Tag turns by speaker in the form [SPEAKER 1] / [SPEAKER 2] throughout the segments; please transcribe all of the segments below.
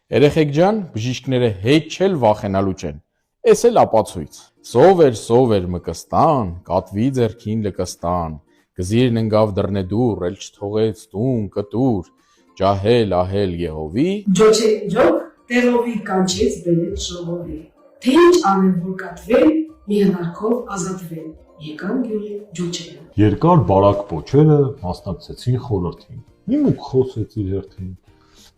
[SPEAKER 1] Երեխեք ջան, բժիշկները հետ չել վախենալու չեն, էս էլ ապացույց։ Սով էր մկստան, կատվի ձեռքին լկստան, գզիրն ընկավ դռնեդուռ, էլ չթողեց տուն կտուր, ջահել ահել Եհովի,
[SPEAKER 2] ջոջելով տեղովի կանչեց բերեց ժողովի, թե ինչ անեն որ կատվեն, մի հնարքով ազատվեն, եկան գյուղի ջոջերը։
[SPEAKER 3] Երկար բարակ պոչերը մասնակցեցին խորհրդին, մի մուկ խոսեց իր հերթին,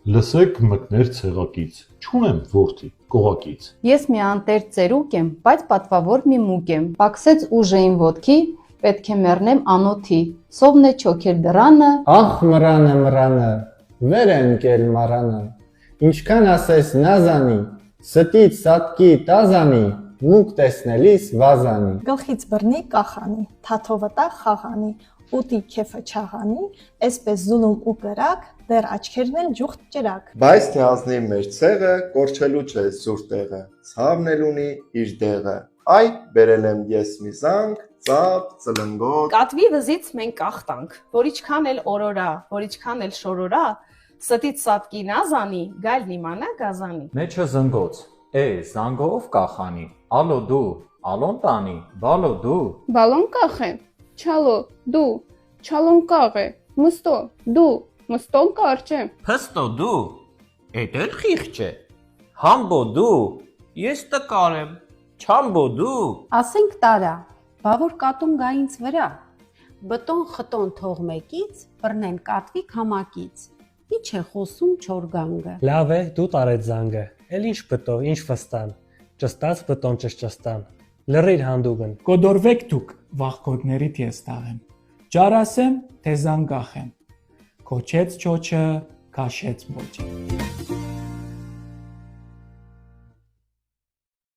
[SPEAKER 3] լսեք մկներ ցեղակից, չունեմ որդի, կողակից։
[SPEAKER 4] Ես մի անտեր ծերուկ եմ, բայց պատվավոր մի մուկ եմ, պակսեց ուժեին ոտքի, պետք է մեռնեմ անոթի, սովն է չոքեր դռանը,
[SPEAKER 5] Ախ մռանը, վեր եմ կել մարանը, ինչքան ասես նազանի, ստից սատկի տազանի, մուկ տեսնելիս վազանի։
[SPEAKER 6] Գլխից բռնի կախանի, թաթովտա խաղանի, ուտի քեֆը չաղանի, այսպես զուլում ու կրակ, դեռ աչքերն էլ ջուխտ ճրակ։
[SPEAKER 7] Բայց թե ազնի մեր ցեղը, կորչելու չէ սուր տեղը, ցավն էլ ունի իր դեղը։ Այ բերել եմ ես մի զանգ, ծապ, ծլնգոտ։
[SPEAKER 8] Կատվի վզից մենք կախտանք, որ իչքան էլ օրորա, որ իչքան էլ շորորա, ստից սատկի նազանի, գայլն իմանա գազանի։
[SPEAKER 9] Մեջը զնգոց, զանգով կախանի, ալո դու, ալոն տանի, բալո դու։
[SPEAKER 10] Բալոն կախ է, չալո դու, չալոն կաղ է, մստո դու, մստոն կարճ է։
[SPEAKER 9] Փստո դու, էդ էլ խիղճ է։ Համբո դու, ես տկար եմ, չամբո դու։
[SPEAKER 11] Ասենք տարա, բա որ կատուն գա ինձ վրա, բտոն խտոն թող մեկից, բռնեն կատվի քամակից, ինչ է խոսում չորգանգը։
[SPEAKER 12] Լավ է, դու տարեց զանգը, էլ ինչ բտո, ինչ վստան, ճստած բտոն ճշճստան, լրիր հանդուգն։
[SPEAKER 13] Կոդորվեք դուք, վախկոտներիդ ես տաղեմ, ջարասեմ, թե զանգախեմ, կոչեց չոչը, կաշեց մոջը։